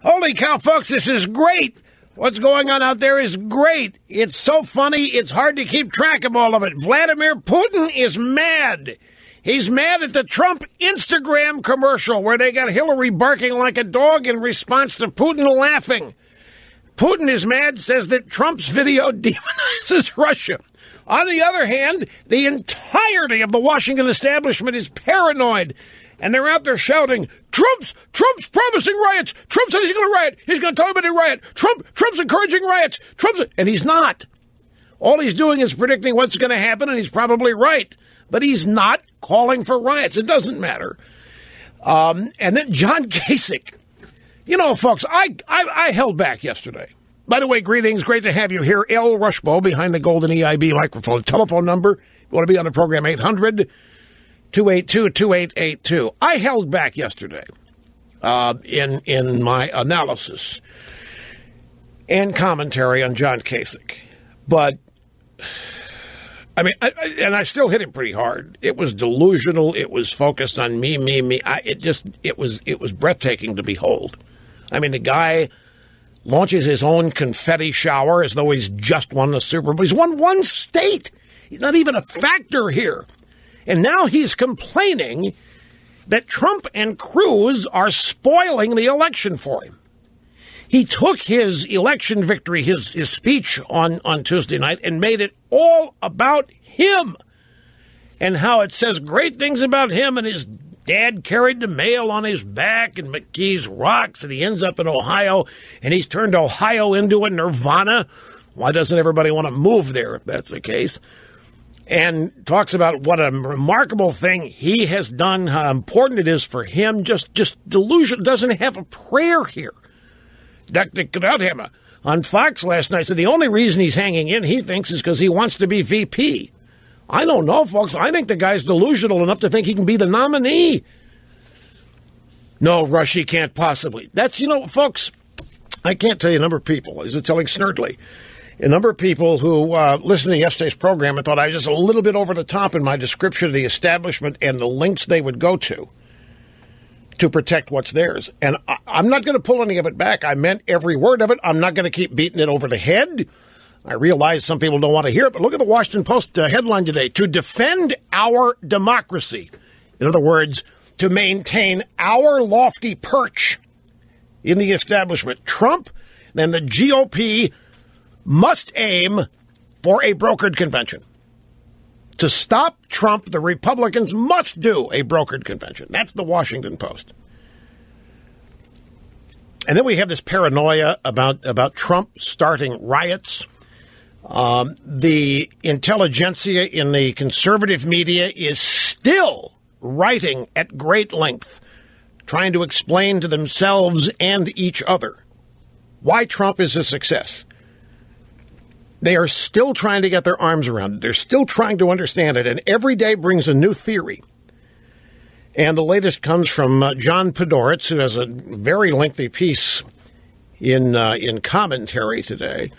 Holy cow, folks, this is great. What's going on out there is great. It's so funny, it's hard to keep track of all of it. Vladimir Putin is mad. He's mad at the Trump Instagram commercial where they got Hillary barking like a dog in response to Putin laughing. Putin is mad, says that Trump's video demonizes Russia. On the other hand, the entirety of the Washington establishment is paranoid. And they're out there shouting, Trump's promising riots. Trump said he's going to riot. He's going to talk about a riot. Trump's encouraging riots. And he's not. All he's doing is predicting what's going to happen, and he's probably right. But he's not calling for riots. It doesn't matter. And then John Kasich. You know, folks, I held back yesterday. By the way, greetings. Great to have you here. L. Rushbo behind the golden EIB microphone. Telephone number. You want to be on the program, 800-282-2882. I held back yesterday in my analysis and commentary on John Kasich. But, I mean, I still hit it pretty hard. It was delusional. It was focused on me. It was breathtaking to behold. I mean, the guy launches his own confetti shower as though he's just won the Super Bowl. He's won one state. He's not even a factor here. And now he's complaining that Trump and Cruz are spoiling the election for him. He took his election victory, his speech on Tuesday night, and made it all about him and how it says great things about him, and his dad carried the mail on his back and McKee's Rocks, and he ends up in Ohio, and he's turned Ohio into a nirvana. Why doesn't everybody want to move there if that's the case? And talks about what a remarkable thing he has done, how important it is for him. Just delusion. Doesn't have a prayer here. Dr. Krauthammer on Fox last night said the only reason he's hanging in, he thinks, is because he wants to be VP. I don't know, folks. I think the guy's delusional enough to think he can be the nominee. No, Russia can't possibly. That's, folks, I can't tell you a number of people. Is it telling Snerdley? A number of people who listened to yesterday's program and thought I was just a little bit over the top in my description of the establishment and the lengths they would go to protect what's theirs. And I'm not going to pull any of it back. I meant every word of it. I'm not going to keep beating it over the head. I realize some people don't want to hear it, but look at the Washington Post headline today. To defend our democracy. In other words, to maintain our lofty perch in the establishment. Trump and the GOP must aim for a brokered convention. To stop Trump, the Republicans must do a brokered convention. That's the Washington Post. And then we have this paranoia about Trump starting riots. The intelligentsia in the conservative media is still writing at great length, trying to explain to themselves and each other why Trump is a success. They are still trying to get their arms around it. They're still trying to understand it. And every day brings a new theory. And the latest comes from John Podhoretz, who has a very lengthy piece in commentary today,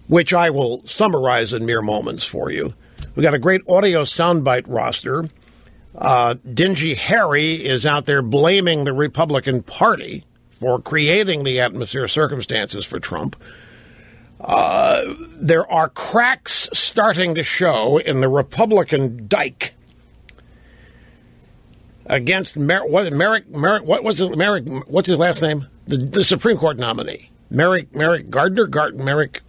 which I will summarize in mere moments for you. We got a great audio soundbite roster. Dingy Harry is out there blaming the Republican Party for creating the atmosphere circumstances for Trump. There are cracks starting to show in the Republican dike against what's his last name? The Supreme Court nominee. Merrick Gardner,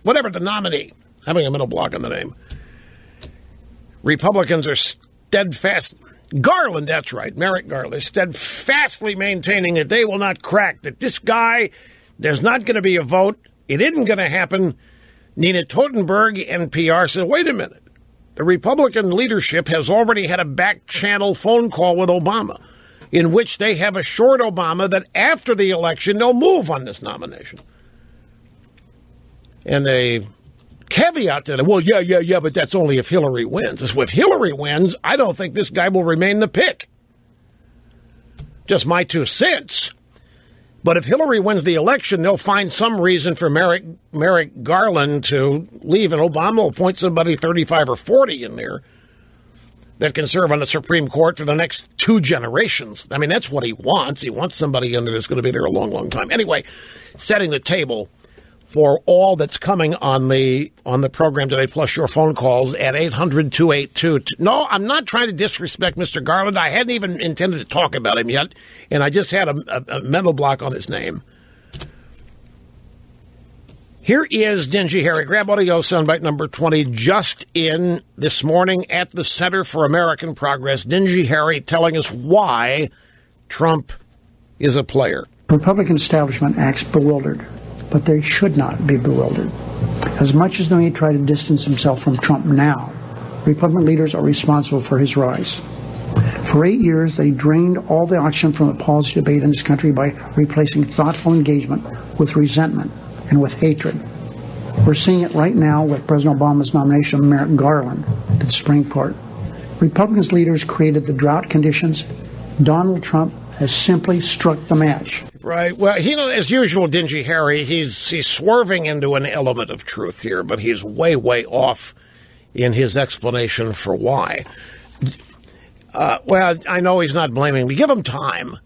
whatever the nominee. Having a middle block on the name. Republicans are steadfast. Garland, that's right, Merrick Garland, steadfastly maintaining that they will not crack, that this guy, there's not going to be a vote. It isn't going to happen. Nina Totenberg, NPR, said, wait a minute. The Republican leadership has already had a back-channel phone call with Obama in which they have assured Obama that after the election, they'll move on this nomination. And they caveat to them, well, yeah, but that's only if Hillary wins. If Hillary wins, I don't think this guy will remain the pick. Just my 2 cents. But if Hillary wins the election, they'll find some reason for Merrick Garland to leave, and Obama will appoint somebody 35 or 40 in there. that can serve on the Supreme Court for the next 2 generations. I mean, that's what he wants. He wants somebody in there that's going to be there a long, long time. Anyway, setting the table for all that's coming on the program today, plus your phone calls at 800-282. No, I'm not trying to disrespect Mr. Garland. I hadn't even intended to talk about him yet, and I just had a mental block on his name. Here is Dingy Harry. Grab audio soundbite number 20, just in this morning at the Center for American Progress. Dingy Harry telling us why Trump is a player. The Republican establishment acts bewildered, but they should not be bewildered. As much as they may try to distance themselves from Trump now, Republican leaders are responsible for his rise. For 8 years, they drained all the oxygen from the policy debate in this country by replacing thoughtful engagement with resentment and with hatred. We're seeing it right now with President Obama's nomination of Merrick Garland to the Supreme Court. Republicans' leaders created the drought conditions. Donald Trump has simply struck the match. Right. Well, as usual, Dingy Harry, he's swerving into an element of truth here, but he's way, way off in his explanation for why. Well, I know he's not blaming me. Give him time.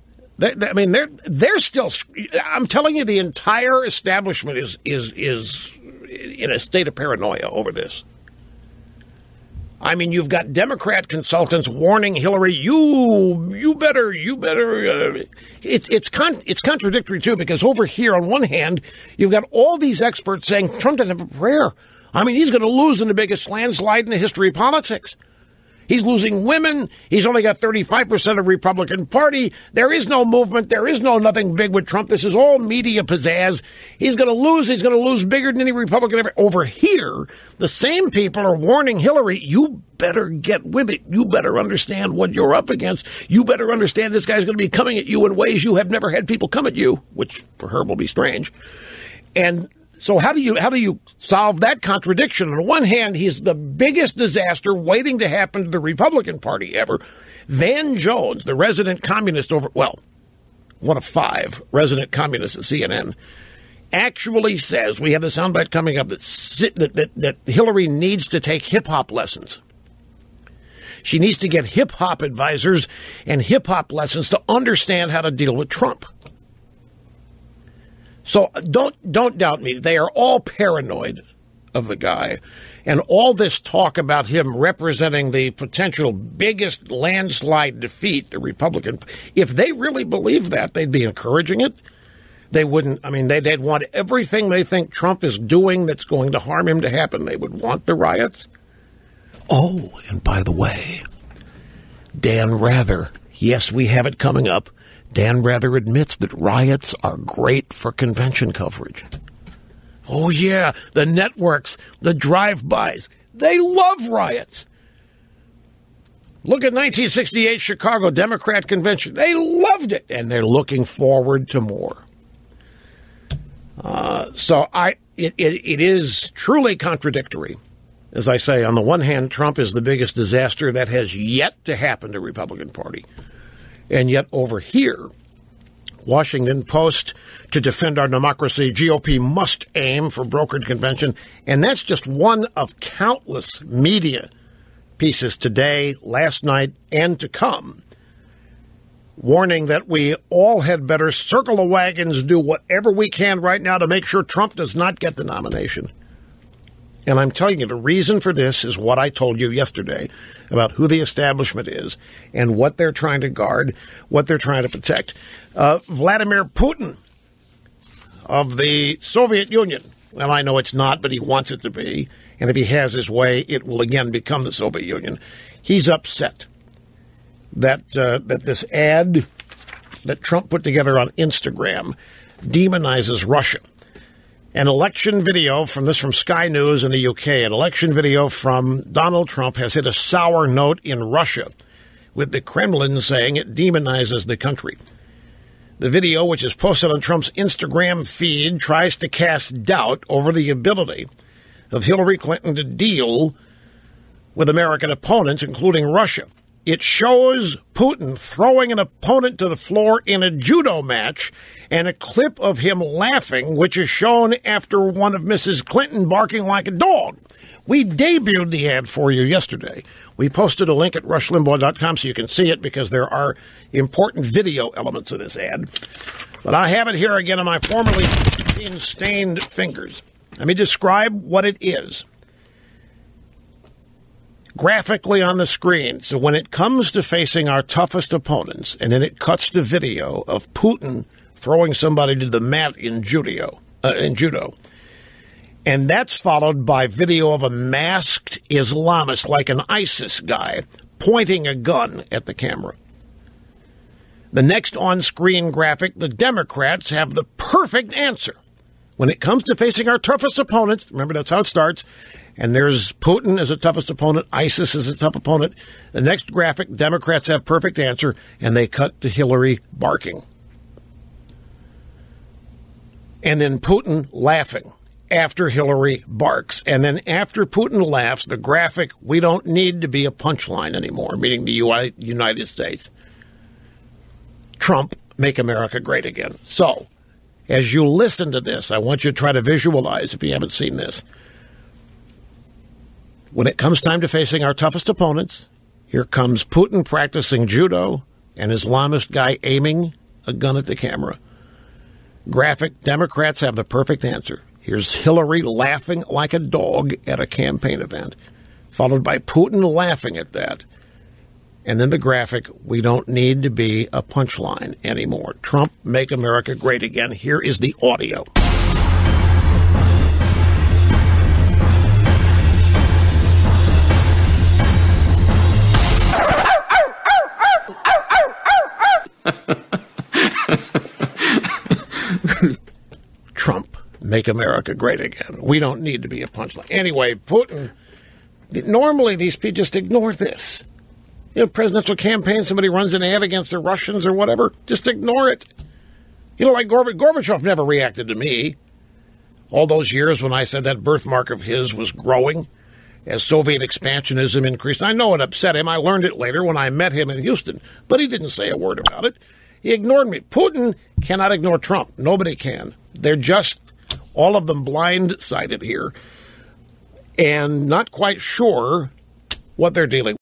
I mean, they're still. I'm telling you, the entire establishment is in a state of paranoia over this. I mean, you've got Democrat consultants warning Hillary, you better. It's contradictory too, because over here on one hand you've got all these experts saying Trump doesn't have a prayer. I mean, he's going to lose in the biggest landslide in the history of politics. He's losing women. He's only got 35% of the Republican Party. There is no movement. There is no nothing big with Trump. This is all media pizzazz. He's going to lose. He's going to lose bigger than any Republican ever. Over here, the same people are warning Hillary, you better get with it. You better understand what you're up against. You better understand this guy's going to be coming at you in ways you have never had people come at you, which for her will be strange. And so how do you solve that contradiction? On the one hand, he's the biggest disaster waiting to happen to the Republican Party ever. Van Jones, the resident communist one of 5 resident communists at CNN, actually says, we have the soundbite coming up, that Hillary needs to take hip-hop lessons. She needs to get hip-hop advisors and hip-hop lessons to understand how to deal with Trump. So don't doubt me. They are all paranoid of the guy. And all this talk about him representing the potential biggest landslide defeat, the Republican, if they really believe that, they'd be encouraging it. They wouldn't, I mean, they'd want everything they think Trump is doing that's going to harm him to happen. They would want the riots. Oh, and by the way, Dan Rather, yes, we have it coming up. Dan Rather admits that riots are great for convention coverage. Oh, yeah, the networks, the drive-bys, they love riots. Look at 1968 Chicago Democrat Convention. They loved it, and they're looking forward to more. It is truly contradictory. As I say, on the one hand, Trump is the biggest disaster that has yet to happen to the Republican Party. And yet over here, Washington Post, to defend our democracy, GOP must aim for brokered convention. And that's just one of countless media pieces today, last night, and to come, warning that we all had better circle the wagons, do whatever we can right now to make sure Trump does not get the nomination. And I'm telling you, the reason for this is what I told you yesterday about who the establishment is and what they're trying to guard, what they're trying to protect. Vladimir Putin of the Soviet Union. Well, I know it's not, but he wants it to be. And if he has his way, it will again become the Soviet Union. He's upset that this ad that Trump put together on Instagram demonizes Russia. An election video from Sky News in the UK, an election video from Donald Trump has hit a sour note in Russia, with the Kremlin saying it demonizes the country. The video, which is posted on Trump's Instagram feed, tries to cast doubt over the ability of Hillary Clinton to deal with American opponents, including Russia. It shows Putin throwing an opponent to the floor in a judo match and a clip of him laughing, which is shown after one of Mrs. Clinton barking like a dog. We debuted the ad for you yesterday. We posted a link at rushlimbaugh.com so you can see it because there are important video elements of this ad. But I have it here again on my formerly stained fingers. Let me describe what it is. Graphically on the screen. So when it comes to facing our toughest opponents, and then it cuts to video of Putin throwing somebody to the mat in judo. And that's followed by video of a masked Islamist, like an ISIS guy, pointing a gun at the camera. The next on-screen graphic, the Democrats have the perfect answer. When it comes to facing our toughest opponents, remember that's how it starts, and there's Putin as a toughest opponent, ISIS as a tough opponent. The next graphic, Democrats have perfect answer, and they cut to Hillary barking. And then Putin laughing after Hillary barks. And then after Putin laughs, the graphic, we don't need to be a punchline anymore, meaning the United States. Trump, make America great again. So, as you listen to this, I want you to try to visualize, if you haven't seen this. When it comes time to facing our toughest opponents, here comes Putin practicing judo, an Islamist guy aiming a gun at the camera. Graphic, Democrats have the perfect answer. Here's Hillary laughing like a dog at a campaign event, followed by Putin laughing at that. And then the graphic, we don't need to be a punchline anymore. Trump, make America great again. Here is the audio. Trump, make America great again. We don't need to be a punchline. Anyway, Putin, normally these people just ignore this. You know, presidential campaign, somebody runs an ad against the Russians or whatever, just ignore it. You know, like Gorbachev never reacted to me. All those years when I said that birthmark of his was growing as Soviet expansionism increased. I know it upset him. I learned it later when I met him in Houston, but he didn't say a word about it. He ignored me. Putin cannot ignore Trump. Nobody can. They're just, all of them, blindsided here and not quite sure what they're dealing with.